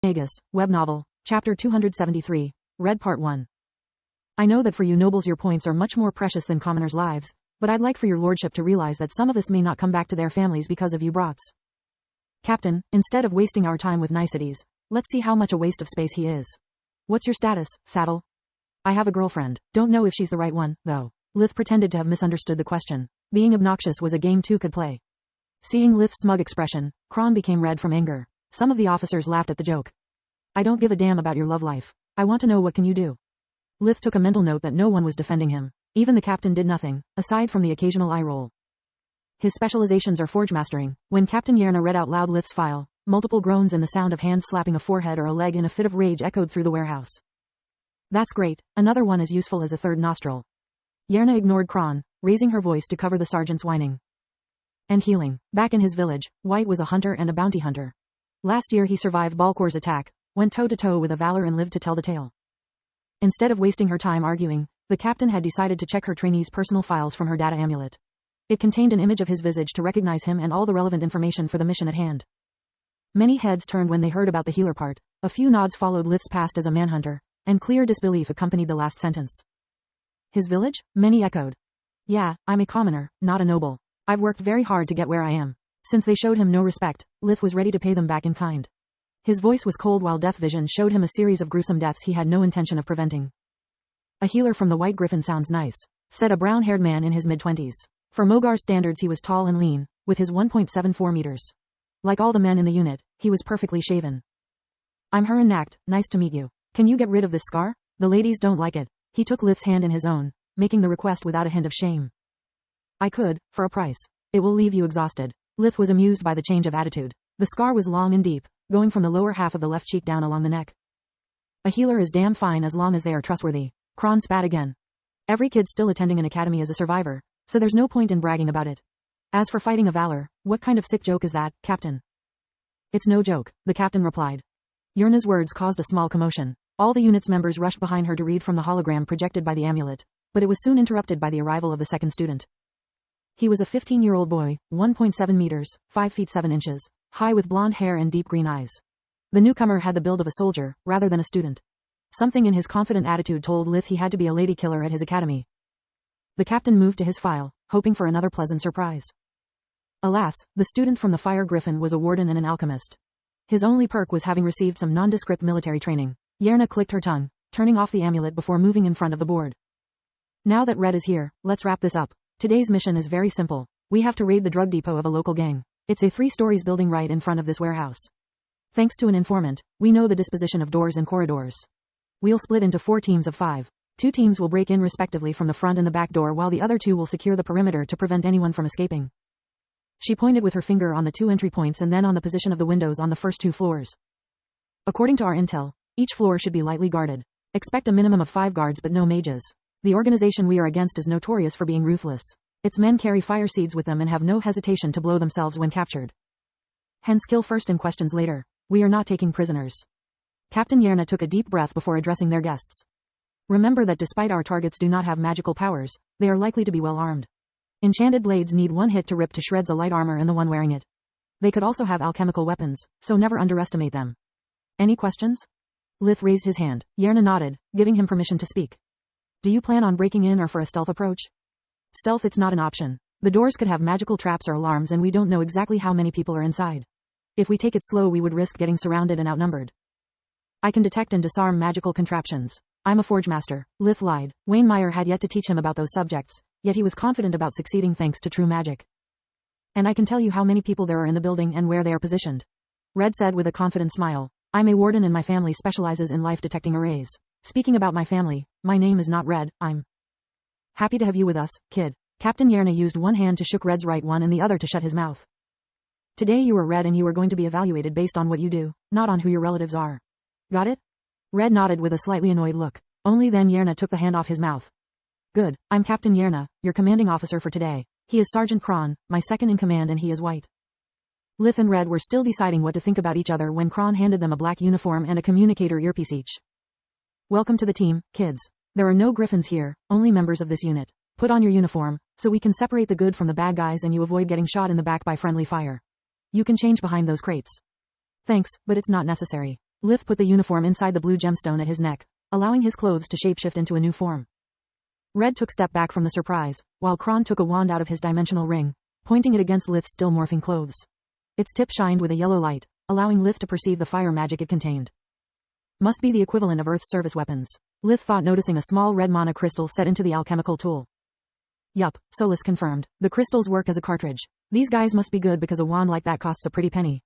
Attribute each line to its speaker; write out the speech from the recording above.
Speaker 1: Magus, web novel, Chapter 273, read Part 1. I know that for you nobles your points are much more precious than commoners' lives, but I'd like for your lordship to realize that some of us may not come back to their families because of you brats. Captain, instead of wasting our time with niceties, let's see how much a waste of space he is. What's your status, Saddle? I have a girlfriend. Don't know if she's the right one, though. Lith pretended to have misunderstood the question. Being obnoxious was a game two could play. Seeing Lith's smug expression, Kron became red from anger. Some of the officers laughed at the joke. I don't give a damn about your love life. I want to know what can you do. Lith took a mental note that no one was defending him. Even the captain did nothing, aside from the occasional eye roll. His specializations are forge mastering. When Captain Yerna read out loud Lith's file, multiple groans and the sound of hands slapping a forehead or a leg in a fit of rage echoed through the warehouse. That's great, another one as useful as a third nostril. Yerna ignored Kron, raising her voice to cover the sergeant's whining. And healing. Back in his village, White was a hunter and a bounty hunter. Last year he survived Balkor's attack, went toe-to-toe with a valor and lived to tell the tale. Instead of wasting her time arguing, the captain had decided to check her trainee's personal files from her data amulet. It contained an image of his visage to recognize him and all the relevant information for the mission at hand. Many heads turned when they heard about the healer part, a few nods followed Lith's past as a manhunter, and clear disbelief accompanied the last sentence. His village? Many echoed. Yeah, I'm a commoner, not a noble. I've worked very hard to get where I am. Since they showed him no respect, Lith was ready to pay them back in kind. His voice was cold while death vision showed him a series of gruesome deaths he had no intention of preventing. A healer from the White Griffin sounds nice, said a brown-haired man in his mid-20s. For Mogar's standards he was tall and lean, with his 1.74 meters. Like all the men in the unit, he was perfectly shaven. I'm Hurin Nakt, nice to meet you. Can you get rid of this scar? The ladies don't like it. He took Lith's hand in his own, making the request without a hint of shame. I could, for a price. It will leave you exhausted. Lith was amused by the change of attitude. The scar was long and deep, going from the lower half of the left cheek down along the neck. A healer is damn fine as long as they are trustworthy. Kron spat again. Every kid still attending an academy is a survivor, so there's no point in bragging about it. As for fighting a valor, what kind of sick joke is that, Captain? It's no joke, the captain replied. Yerna's words caused a small commotion. All the unit's members rushed behind her to read from the hologram projected by the amulet, but it was soon interrupted by the arrival of the second student. He was a 15-year-old boy, 1.7 meters, 5 feet 7 inches, high with blonde hair and deep green eyes. The newcomer had the build of a soldier, rather than a student. Something in his confident attitude told Lith he had to be a lady killer at his academy. The captain moved to his file, hoping for another pleasant surprise. Alas, the student from the Fire Griffin was a warden and an alchemist. His only perk was having received some nondescript military training. Yerna clicked her tongue, turning off the amulet before moving in front of the board. Now that Red is here, let's wrap this up. Today's mission is very simple. We have to raid the drug depot of a local gang. It's a 3 stories building right in front of this warehouse. Thanks to an informant, we know the disposition of doors and corridors. We'll split into 4 teams of 5. 2 teams will break in respectively from the front and the back door while the other 2 will secure the perimeter to prevent anyone from escaping. She pointed with her finger on the 2 entry points and then on the position of the windows on the first 2 floors. According to our intel, each floor should be lightly guarded. Expect a minimum of 5 guards but no mages. The organization we are against is notorious for being ruthless. Its men carry fire seeds with them and have no hesitation to blow themselves when captured. Hence kill first and questions later. We are not taking prisoners. Captain Yerna took a deep breath before addressing their guests. Remember that despite our targets do not have magical powers, they are likely to be well armed. Enchanted blades need 1 hit to rip to shreds a light armor and the one wearing it. They could also have alchemical weapons, so never underestimate them. Any questions? Lith raised his hand. Yerna nodded, giving him permission to speak. Do you plan on breaking in or for a stealth approach? Stealth, it's not an option. The doors could have magical traps or alarms and we don't know exactly how many people are inside. If we take it slow we would risk getting surrounded and outnumbered. I can detect and disarm magical contraptions. I'm a forge master. Lith lied. Wayne Meyer had yet to teach him about those subjects, yet he was confident about succeeding thanks to true magic. And I can tell you how many people there are in the building and where they are positioned. Red said with a confident smile. I'm a warden and my family specializes in life detecting arrays. Speaking about my family, my name is not Red, I'm happy to have you with us, kid. Captain Yerna used one hand to shook Red's right one and the other to shut his mouth. Today you are Red and you are going to be evaluated based on what you do, not on who your relatives are. Got it? Red nodded with a slightly annoyed look. Only then Yerna took the hand off his mouth. Good, I'm Captain Yerna, your commanding officer for today. He is Sergeant Kron, my second in command and he is White. Lith and Red were still deciding what to think about each other when Kron handed them a black uniform and a communicator earpiece each. Welcome to the team, kids. There are no griffins here, only members of this unit. Put on your uniform, so we can separate the good from the bad guys and you avoid getting shot in the back by friendly fire. You can change behind those crates. Thanks, but it's not necessary. Lith put the uniform inside the blue gemstone at his neck, allowing his clothes to shapeshift into a new form. Red took step back from the surprise, while Kron took a wand out of his dimensional ring, pointing it against Lith's still morphing clothes. Its tip shined with a yellow light, allowing Lith to perceive the fire magic it contained. Must be the equivalent of Earth's service weapons, Lith thought, noticing a small red mana crystal set into the alchemical tool. Yup, Solus confirmed. The crystals work as a cartridge. These guys must be good because a wand like that costs a pretty penny.